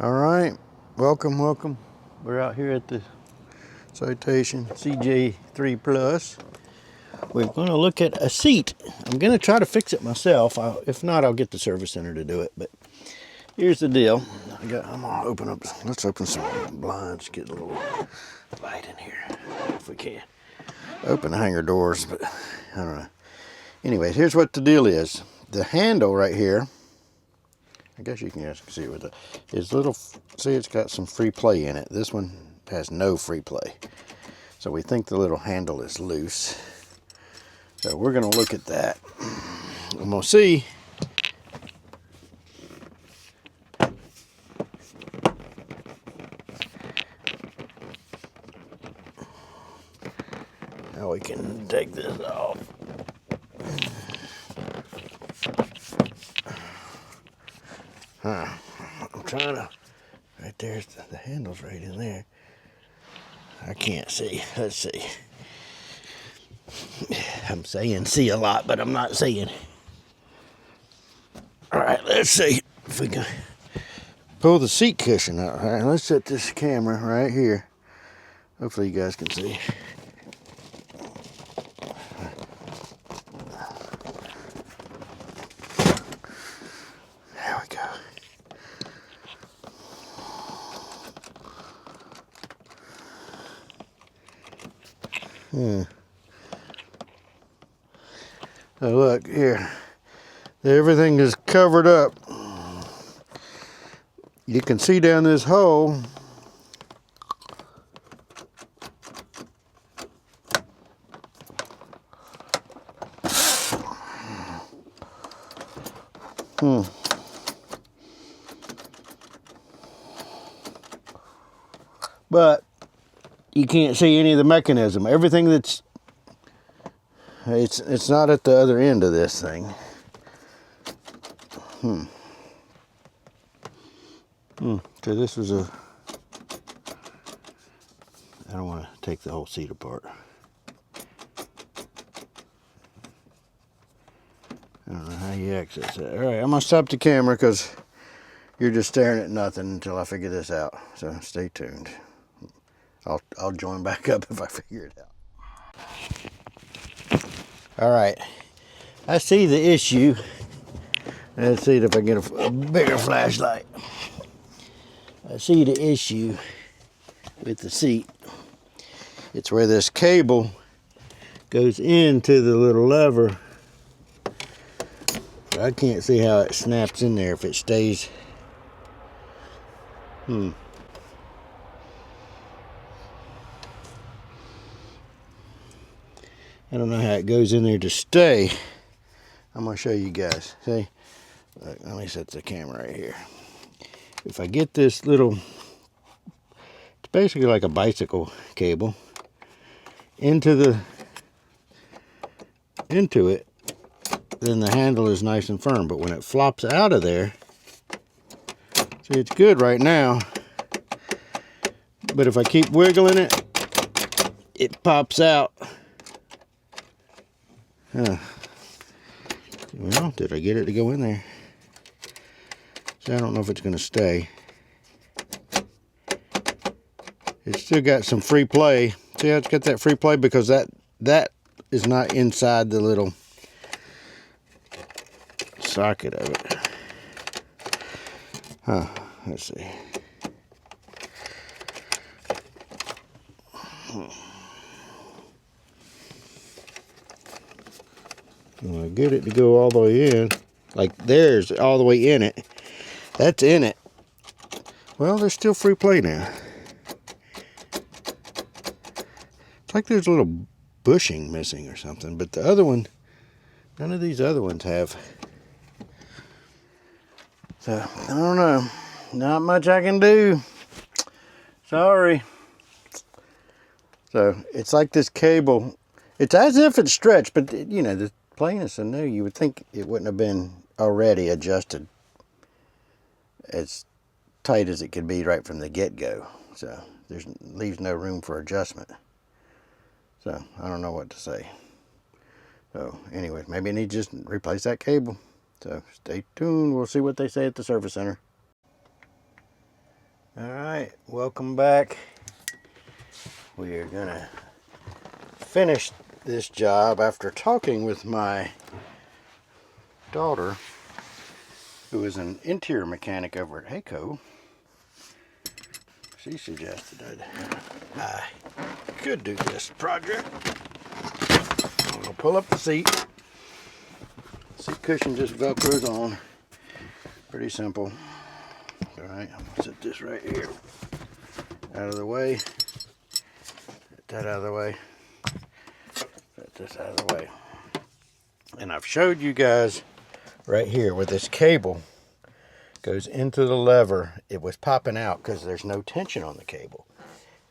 All right, welcome. We're out here at the Citation CJ3 Plus. We're going to look at a seat. I'm going to try to fix it myself. If not, I'll get the service center to do it. But here's the deal. I'm going to open up. Let's open some blinds. Get a little light in here if we can. Open the hangar doors, but I don't know. Anyways, here's what the deal is. The handle right here, I guess you can see it with it's little, see it's got some free play in it. This one has no free play. So we think the little handle is loose. So we're gonna look at that. And we'll see how we can take this off. I'm trying to, right there's the handle's right in there. I can't see, let's see. I'm saying see a lot, but I'm not seeing. All right, let's see if we can pull the seat cushion out. All right, let's set this camera right here. Hopefully you guys can see. There we go. So look here, everything is covered up. You can see down this hole. But you can't see any of the mechanism. Everything that's it's not at the other end of this thing. So this is a, I don't want to take the whole seat apart. I don't know how you access that. All right, I'm gonna stop the camera because you're just staring at nothing until I figure this out. So stay tuned. I'll join back up if I figure it out. All right, I see the issue. Let's see if I can get a bigger flashlight. I see the issue with the seat. It's where this cable goes into the little lever. I can't see how it snaps in there if it stays. I don't know how it goes in there to stay. I'm gonna show you guys. See? Look, let me set the camera right here. If I get this little, it's basically like a bicycle cable, into it, then the handle is nice and firm. But when it flops out of there, see, it's good right now. But if I keep wiggling it, it pops out. Well, did I get it to go in there? So I don't know if it's going to stay. It's still got some free play. See how it's got that free play? Because that is not inside the little socket of it. Let's see. When I get it to go all the way in, like there's all the way in it. That's in it. Well, there's still free play now. It's like there's a little bushing missing or something, but the other one, none of these other ones have. So, I don't know. Not much I can do. Sorry. So, it's like this cable. It's as if it's stretched, but you know, the plane is so new, you would think it wouldn't have been already adjusted as tight as it could be right from the get-go. So, leaves no room for adjustment. So, I don't know what to say. So, anyway, maybe I need to just replace that cable. So, stay tuned. We'll see what they say at the service center. Alright, welcome back. We are gonna finish this job after talking with my daughter, who is an interior mechanic over at HACO. She suggested that I could do this project. I'm gonna pull up the seat. Seat cushion just velcros on. Pretty simple. Alright, I'm gonna set this right here out of the way. Set that out of the way. Set this out of the way. And I've showed you guys right here where this cable goes into the lever. It was popping out because there's no tension on the cable.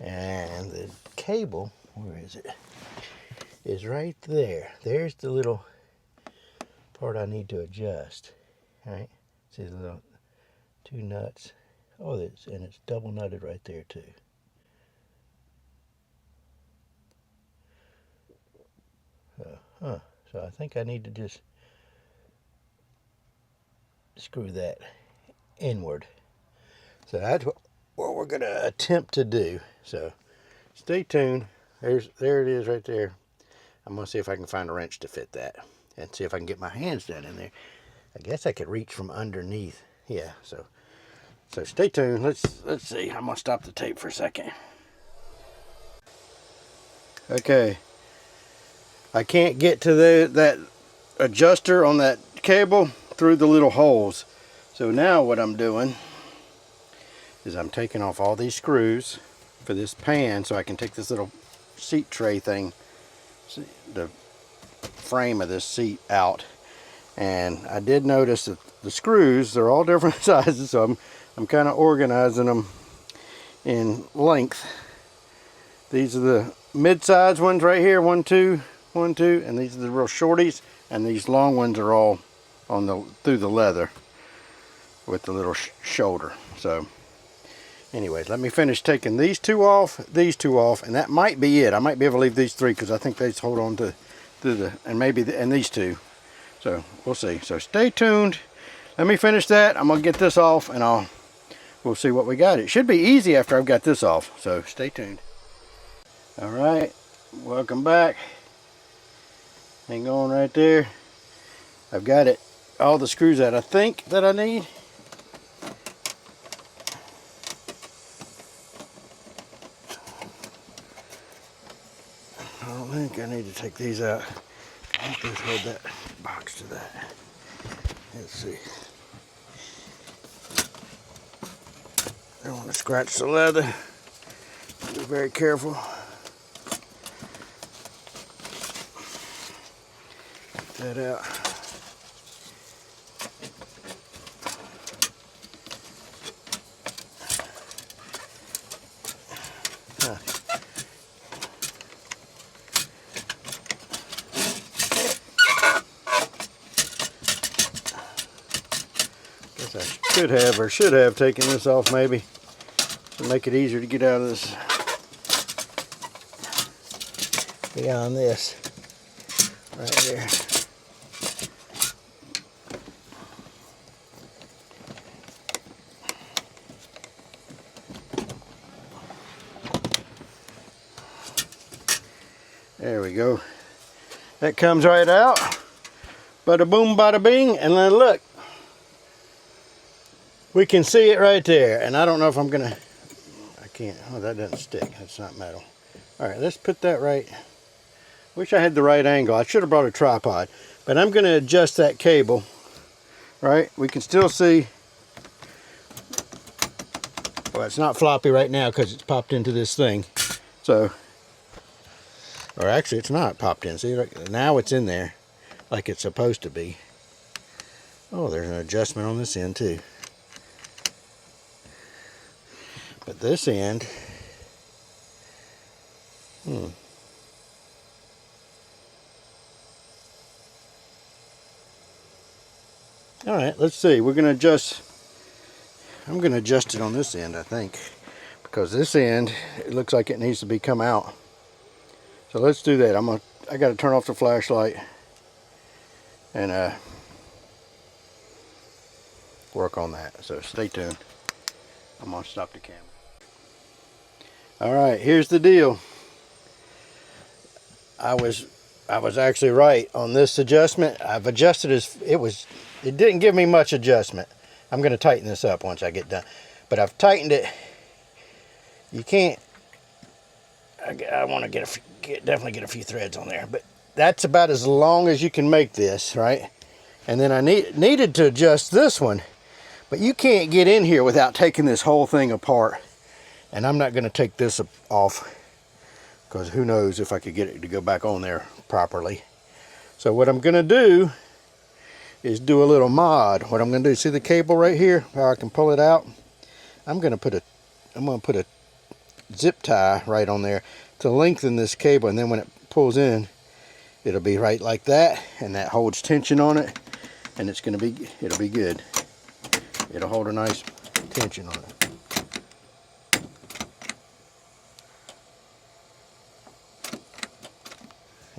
And the cable, where is it? Is right there. There's the little part I need to adjust. Alright, see the little two nuts. Oh, and it's double nutted right there too. So I think I need to just screw that inward. So that's what we're going to attempt to do. So stay tuned. There it is right there. I'm going to see if I can find a wrench to fit that and see if I can get my hands down in there. I guess I could reach from underneath. Yeah, so stay tuned. Let's see. I'm going to stop the tape for a second. Okay. I can't get to that adjuster on that cable through the little holes. So now what I'm doing is I'm taking off all these screws for this pan so I can take this little seat tray thing, the frame of this seat out. And I did notice that the screws, they're all different sizes, so I'm kind of organizing them in length. These are the mid-size ones right here, 1, 2, 1, 2, and these are the real shorties, and these long ones are all on through the leather with the little shoulder. So anyways, let me finish taking these two off, and that might be it. I might be able to leave these 3 because I think they just hold on to and these 2. So we'll see. So stay tuned. Let me finish that. I'm gonna get this off, and we'll see what we got. It should be easy after I've got this off. So stay tuned. All right, welcome back. Hang on right there. I've got it, all the screws that I think that I need. I don't think I need to take these out. I'll just hold that box to that. Let's see. I don't want to scratch the leather. Be very careful. Get that out. Guess I should have taken this off maybe to make it easier to get out of this. Beyond this, right there. There we go. That comes right out. Bada boom, bada bing, and then look. We can see it right there, and I don't know if I'm gonna, I can't, oh, that doesn't stick, that's not metal. All right, let's put that right. Wish I had the right angle. I should have brought a tripod, but I'm gonna adjust that cable, right? We can still see, well, it's not floppy right now because it's popped into this thing. So, or actually it's not popped in. See, now it's in there like it's supposed to be. Oh, there's an adjustment on this end too. But this end, all right, let's see. We're going to adjust. I'm going to adjust it on this end, I think, because this end, it looks like it needs to be come out. So let's do that. I got to turn off the flashlight and work on that. So stay tuned. I'm gonna stop the camera. All right, here's the deal. I was actually right on this adjustment. I've adjusted it didn't give me much adjustment. I'm gonna tighten this up once I get done. But I've tightened it. You can't, I want to definitely get a few threads on there, but that's about as long as you can make this, right? And then I needed to adjust this one, but you can't get in here without taking this whole thing apart. And I'm not going to take this off because who knows if I could get it to go back on there properly. So what I'm going to do is do a little mod. What I'm going to do, see the cable right here, how I can pull it out? I'm going to put a zip tie right on there to lengthen this cable, and then when it pulls in, it'll be right like that, and that holds tension on it, and it'll be good. It'll hold a nice tension on it.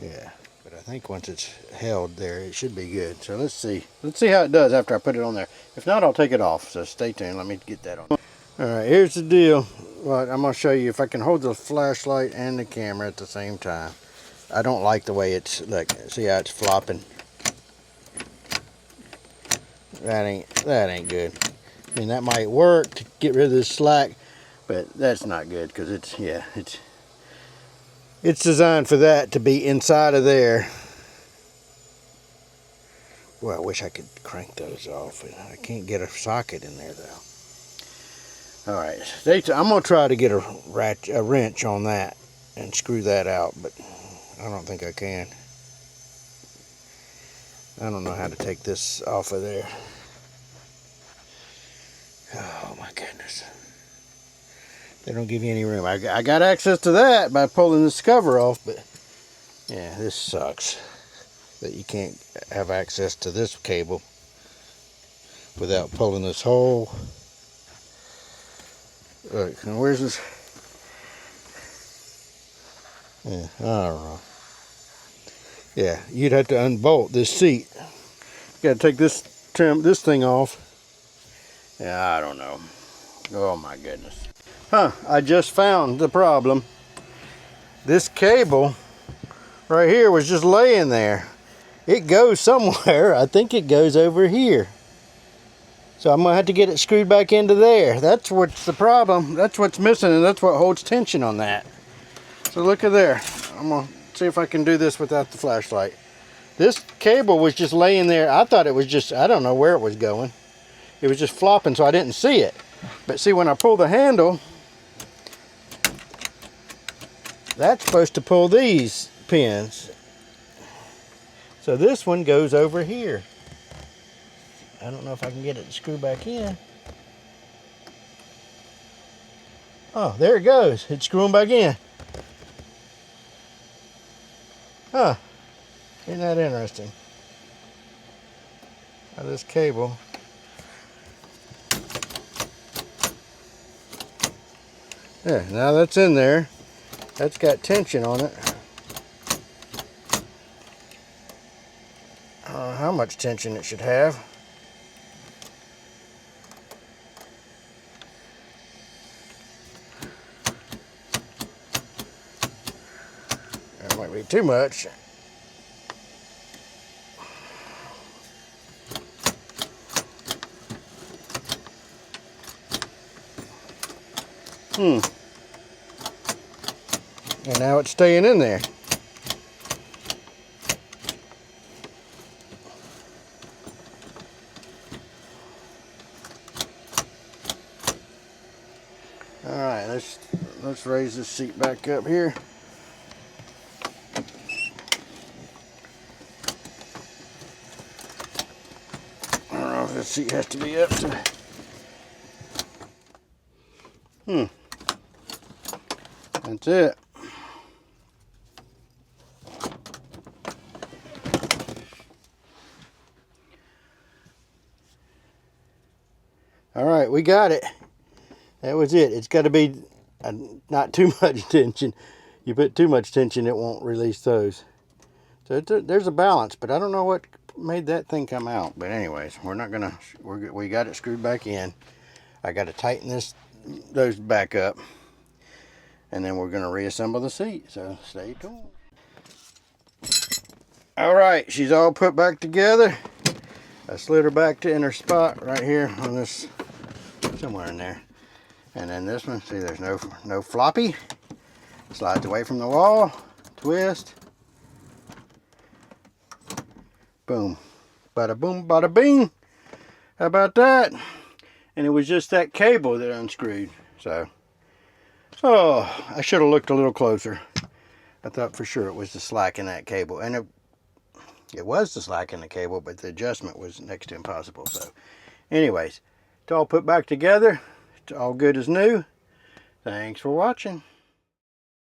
Yeah, but I think once it's held there, it should be good. So let's see how it does after I put it on there. If not, I'll take it off, so stay tuned. Let me get that on. All right, here's the deal. Well, I'm going to show you if I can hold the flashlight and the camera at the same time. I don't like the way it's, look, see how it's flopping? That ain't good. I mean, that might work to get rid of this slack, but that's not good because it's designed for that to be inside of there. Well, I wish I could crank those off. I can't get a socket in there though. All right, I'm gonna try to get a wrench on that and screw that out, but I don't think I can. I don't know how to take this off of there. Oh my goodness. They don't give you any room. I got access to that by pulling this cover off, but yeah, this sucks that you can't have access to this cable without pulling this whole. Look, now where's this? Yeah, I don't know. Yeah, you'd have to unbolt this seat. You gotta take this thing off. Yeah, I don't know. Oh my goodness. Huh, I just found the problem. This cable right here was just laying there. It goes somewhere. I think it goes over here. So I'm gonna have to get it screwed back into there. That's what's the problem. That's what's missing, and that's what holds tension on that. So look at there. I'm gonna see if I can do this without the flashlight. This cable was just laying there. I thought it was just, I don't know where it was going. It was just flopping, so I didn't see it. But see, when I pull the handle, that's supposed to pull these pins. So this one goes over here. I don't know if I can get it to screw back in. Oh, there it goes. It's screwing back in. Huh. Isn't that interesting? Now this cable. Yeah, now that's in there. That's got tension on it. I don't know how much tension it should have. That might be too much. And now it's staying in there. All right, let's raise this seat back up here. I don't know if this seat has to be up to. That's it. All right, we got it. That was it. It's got to be not too much tension. You put too much tension, it won't release those. So there's a balance, but I don't know what made that thing come out. But anyways, we got it screwed back in. I got to tighten those back up. And then we're going to reassemble the seat, so stay tuned. All right, she's all put back together. I slid her back to in her spot right here on this, somewhere in there. And then this one, see, there's no floppy. Slides away from the wall, twist. Boom. Bada boom, bada bing. How about that? And it was just that cable that unscrewed. So, oh, I should have looked a little closer. I thought for sure it was the slack in that cable. And it was the slack in the cable, but the adjustment was next to impossible. So, anyways, it's all put back together. It's all good as new. Thanks for watching.